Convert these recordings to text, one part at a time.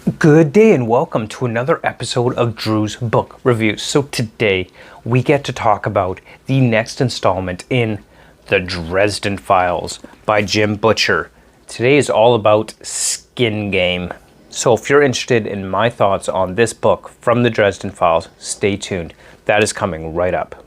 Good day and welcome to another episode of Drew's Book Reviews. So today we get to talk about the next installment in the Dresden Files by Jim Butcher. Today is all about Skin Game. So if you're interested in my thoughts on this book from the Dresden Files, stay tuned. That is coming right up.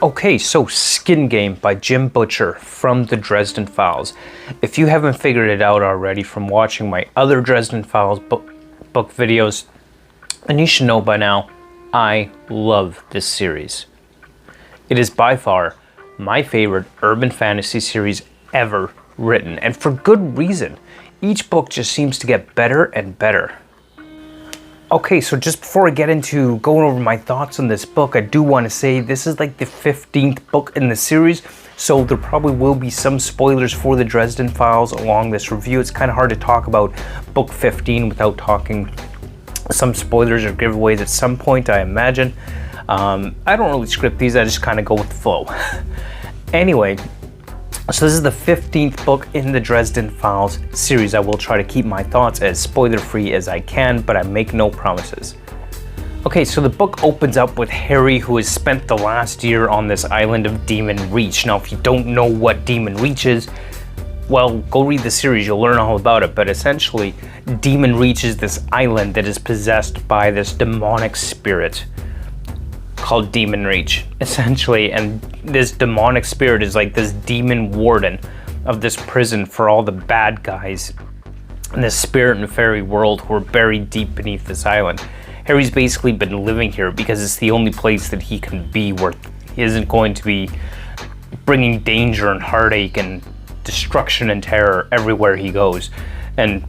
Okay, so Skin Game by Jim Butcher from the Dresden Files. If you haven't figured it out already from watching my other Dresden Files book videos, then you should know by now, I love this series. It is by far my favorite urban fantasy series ever written, and for good reason. Each book just seems to get better and better. Okay, so just before I get into going over my thoughts on this book, I do want to say this is like the 15th book in the series, so there probably will be some spoilers for the Dresden Files along this review. It's kind of hard to talk about book 15 without talking some spoilers or giveaways at some point, I imagine. I don't really script these, I just kind of go with the flow. Anyway, so this is the 15th book in the Dresden Files series. I will try to keep my thoughts as spoiler-free as I can, but I make no promises. Okay, so the book opens up with Harry, who has spent the last year on this island of Demon Reach. Now, if you don't know what Demon Reach is, well, go read the series, you'll learn all about it. But essentially, Demon Reach is this island that is possessed by this demonic spirit called Demon Reach, essentially, and this demonic spirit is like this demon warden of this prison for all the bad guys in this spirit and fairy world who are buried deep beneath this island. Harry's basically been living here because it's the only place that he can be where he isn't going to be bringing danger and heartache and destruction and terror everywhere he goes, and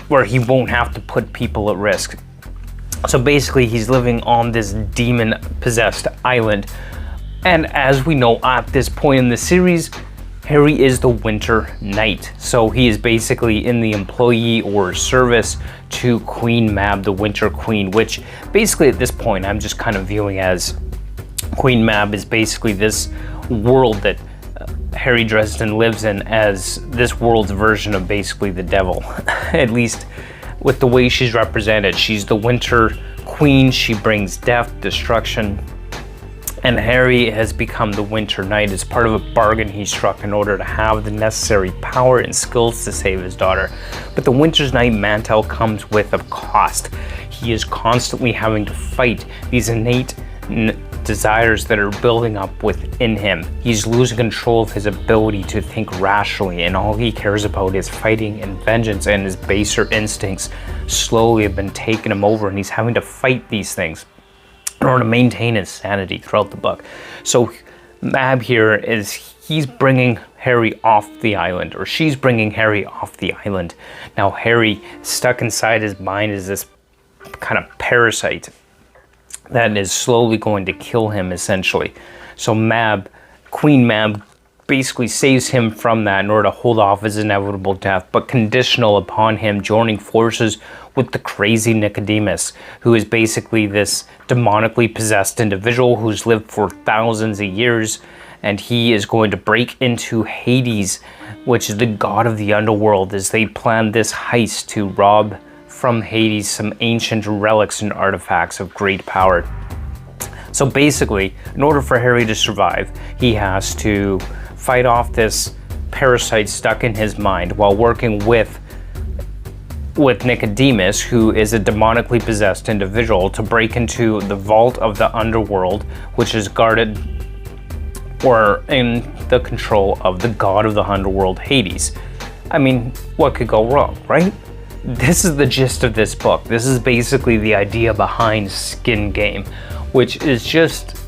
where he won't have to put people at risk. So basically, he's living on this demon-possessed island. And as we know at this point in the series, Harry is the Winter Knight. So he is basically in the employee or service to Queen Mab, the Winter Queen, which basically at this point I'm just kind of viewing as Queen Mab is basically this world that Harry Dresden lives in as this world's version of basically the devil, at least with the way she's represented. She's the Winter Queen, she brings death, destruction, and Harry has become the Winter Knight as part of a bargain he struck in order to have the necessary power and skills to save his daughter. But the Winter's Knight mantle comes with a cost. He is constantly having to fight these innate desires that are building up within him. He's losing control of his ability to think rationally, and all he cares about is fighting and vengeance, and his baser instincts slowly have been taking him over, and he's having to fight these things in order to maintain his sanity throughout the book. So Mab here is, he's bringing Harry off the island, or she's bringing Harry off the island. Now Harry, stuck inside his mind, is this kind of parasite that is slowly going to kill him, essentially. So Mab, Queen Mab, basically saves him from that in order to hold off his inevitable death, but conditional upon him joining forces with the crazy Nicodemus, who is basically this demonically possessed individual who's lived for thousands of years, and he is going to break into Hades, which is the god of the underworld, as they plan this heist to rob from Hades some ancient relics and artifacts of great power. So basically, in order for Harry to survive, he has to fight off this parasite stuck in his mind while working with Nicodemus, who is a demonically possessed individual, to break into the vault of the underworld, which is guarded or in the control of the god of the underworld, Hades. I mean, what could go wrong, right? This is the gist of this book. This is basically the idea behind Skin Game, which is just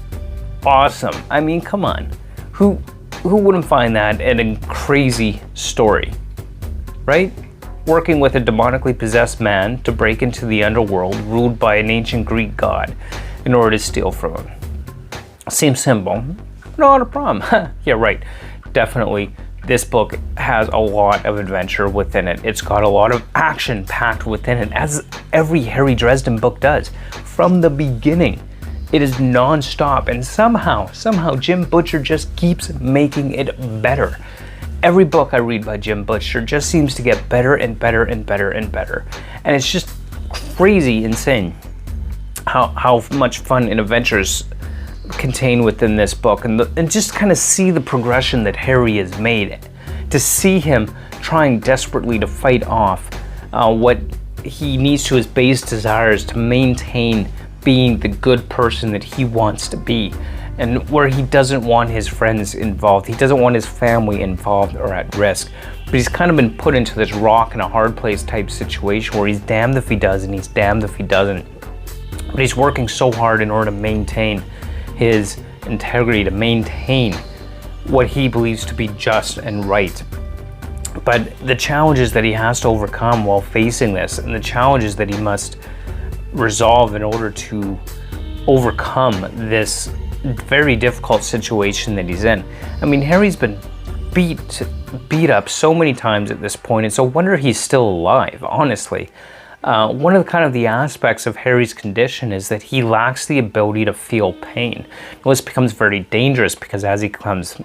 awesome. I mean, come on. Who wouldn't find that a crazy story, right? Working with a demonically possessed man to break into the underworld ruled by an ancient Greek god in order to steal from him. Seems simple. Not a problem. Yeah, right. Definitely this book has a lot of adventure within it. It's got a lot of action packed within it, as every Harry Dresden book does. From the beginning, it is non-stop, and somehow Jim Butcher just keeps making it better. Every book I read by Jim Butcher just seems to get better and better and better and better. And it's just crazy, insane how much fun and adventures contained within this book, and just kind of see the progression that Harry has made. To see him trying desperately to fight off what he needs to his base desires to maintain being the good person that he wants to be, and where he doesn't want his friends involved, he doesn't want his family involved or at risk. But he's kind of been put into this rock and a hard place type situation where he's damned if he does and he's damned if he doesn't. But he's working so hard in order to maintain his integrity, to maintain what he believes to be just and right. But the challenges that he has to overcome while facing this, and the challenges that he must resolve in order to overcome this very difficult situation that he's in. I mean, Harry's been beat up so many times at this point, and so I wonder he's still alive, honestly. One of the aspects of Harry's condition is that he lacks the ability to feel pain. Now, this becomes very dangerous because as he becomes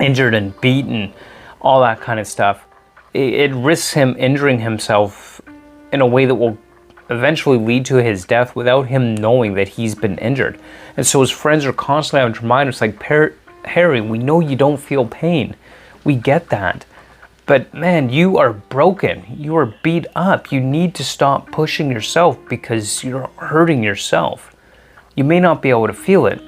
injured and beaten, all that kind of stuff, it risks him injuring himself in a way that will eventually lead to his death without him knowing that he's been injured. And so his friends are constantly having to remind us, like, Harry, we know you don't feel pain. We get that. But man, you are broken. You are beat up. You need to stop pushing yourself because you're hurting yourself. You may not be able to feel it,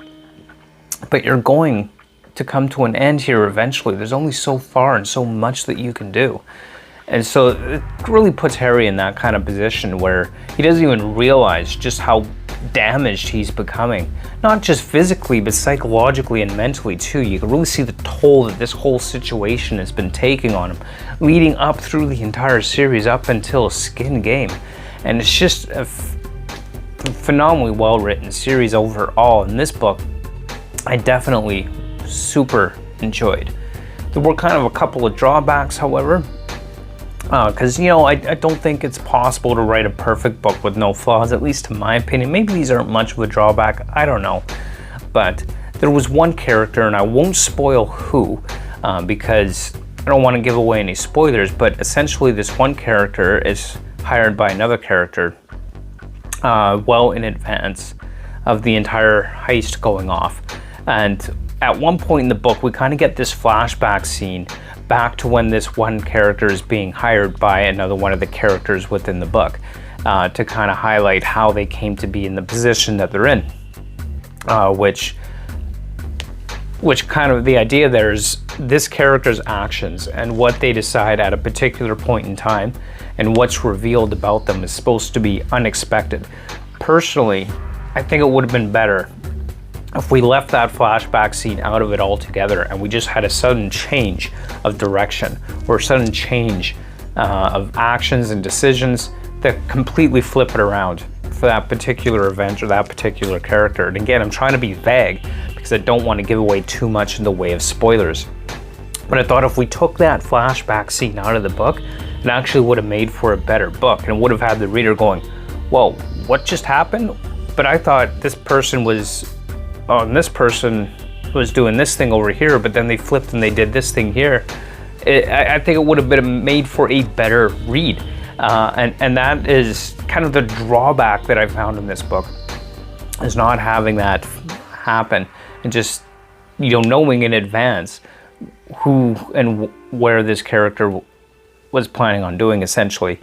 but you're going to come to an end here eventually. There's only so far and so much that you can do. And so it really puts Harry in that kind of position where he doesn't even realize just how damaged he's becoming. Not just physically, but psychologically and mentally too. You can really see the toll that this whole situation has been taking on him, leading up through the entire series up until Skin Game. And it's just a phenomenally well-written series overall. In this book, I definitely super enjoyed. There were kind of a couple of drawbacks, however, because I don't think it's possible to write a perfect book with no flaws, at least in my opinion. Maybe these aren't much of a drawback, I don't know. But there was one character, and I won't spoil who, because I don't want to give away any spoilers, but essentially this one character is hired by another character well in advance of the entire heist going off. And at one point in the book, we kind of get this flashback scene back to when this one character is being hired by another one of the characters within the book, to kind of highlight how they came to be in the position that they're in. Which kind of the idea there is this character's actions and what they decide at a particular point in time and what's revealed about them is supposed to be unexpected. Personally, I think it would have been better if we left that flashback scene out of it altogether and we just had a sudden change of direction or a sudden change of actions and decisions that completely flip it around for that particular event or that particular character. And again, I'm trying to be vague because I don't want to give away too much in the way of spoilers. But I thought if we took that flashback scene out of the book, it actually would have made for a better book and would have had the reader going, whoa, what just happened? But I thought this person was doing this thing over here, but then they flipped and they did this thing here. I think it would have been made for a better read. And that is kind of the drawback that I found in this book, is not having that happen and just, knowing in advance who and where this character was planning on doing essentially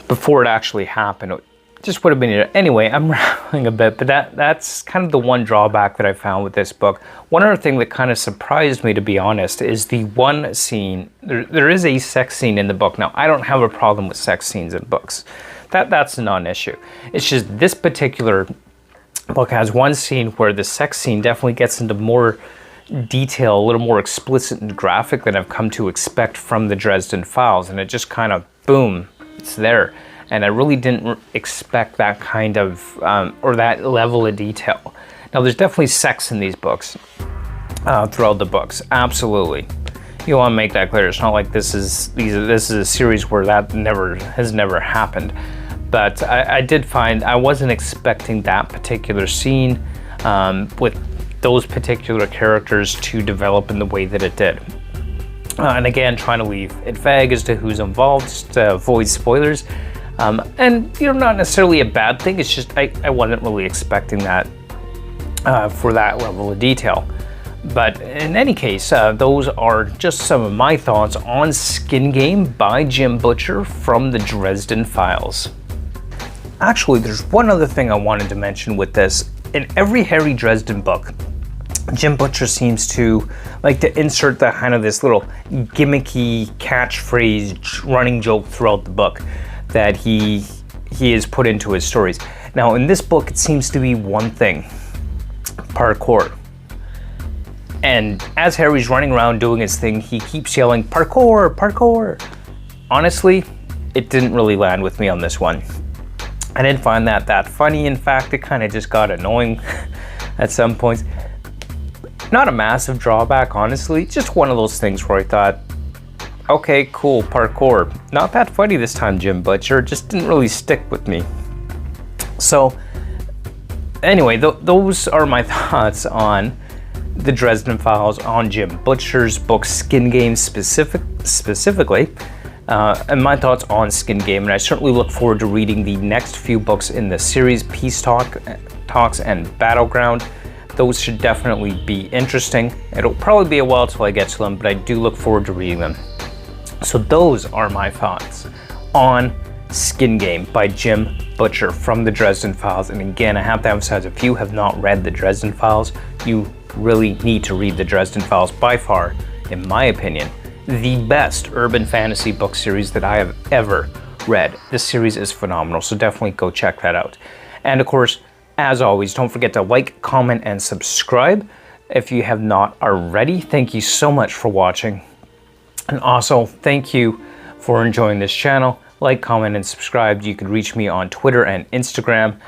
before it actually happened. It just would have been, anyway, I'm rambling a bit, but that's kind of the one drawback that I found with this book. One other thing that kind of surprised me, to be honest, is the one scene. There is a sex scene in the book. Now, I don't have a problem with sex scenes in books. That's a non-issue. It's just this particular book has one scene where the sex scene definitely gets into more detail, a little more explicit and graphic than I've come to expect from the Dresden Files, and it just kind of, boom, it's there. And I really didn't expect that kind of, or that level of detail. Now, there's definitely sex in these books, throughout the books, absolutely. You want to make that clear. It's not like this is a series where that has never happened. But I did find I wasn't expecting that particular scene with those particular characters to develop in the way that it did. And again, trying to leave it vague as to who's involved, just to avoid spoilers. And not necessarily a bad thing. It's just I wasn't really expecting that for that level of detail. But in any case, those are just some of my thoughts on Skin Game by Jim Butcher from the Dresden Files. Actually, there's one other thing I wanted to mention with this. In every Harry Dresden book, Jim Butcher seems to like to insert that kind of this little gimmicky catchphrase running joke throughout the book that he has put into his stories. Now in this book it seems to be one thing: parkour. And as Harry's running around doing his thing, he keeps yelling parkour, parkour. Honestly, it didn't really land with me on this one. I didn't find that funny. In fact, it kind of just got annoying at some points. Not a massive drawback, honestly. Just one of those things where I thought, okay, cool, parkour. Not that funny this time, Jim Butcher. It just didn't really stick with me. So, anyway, those are my thoughts on the Dresden Files, on Jim Butcher's book Skin Game specifically. And my thoughts on Skin Game, and I certainly look forward to reading the next few books in the series, Peace Talks and Battleground. Those should definitely be interesting. It'll probably be a while till I get to them, but I do look forward to reading them. So those are my thoughts on Skin Game by Jim Butcher from the Dresden Files. And again, I have to emphasize, if you have not read the Dresden Files, you really need to read the Dresden Files. By far, in my opinion, the best urban fantasy book series that I have ever read. This series is phenomenal, so definitely go check that out. And of course, as always, don't forget to like, comment, and subscribe if you have not already. Thank you so much for watching. And also, thank you for enjoying this channel. Like, comment, and subscribe. You can reach me on Twitter and Instagram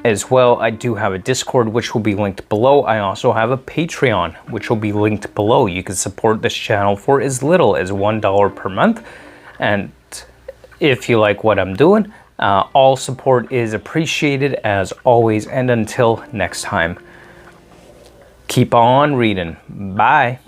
as well. I do have a Discord, which will be linked below. I also have a Patreon, which will be linked below. You can support this channel for as little as $1 per month. And if you like what I'm doing, all support is appreciated as always. And until next time, keep on reading. Bye.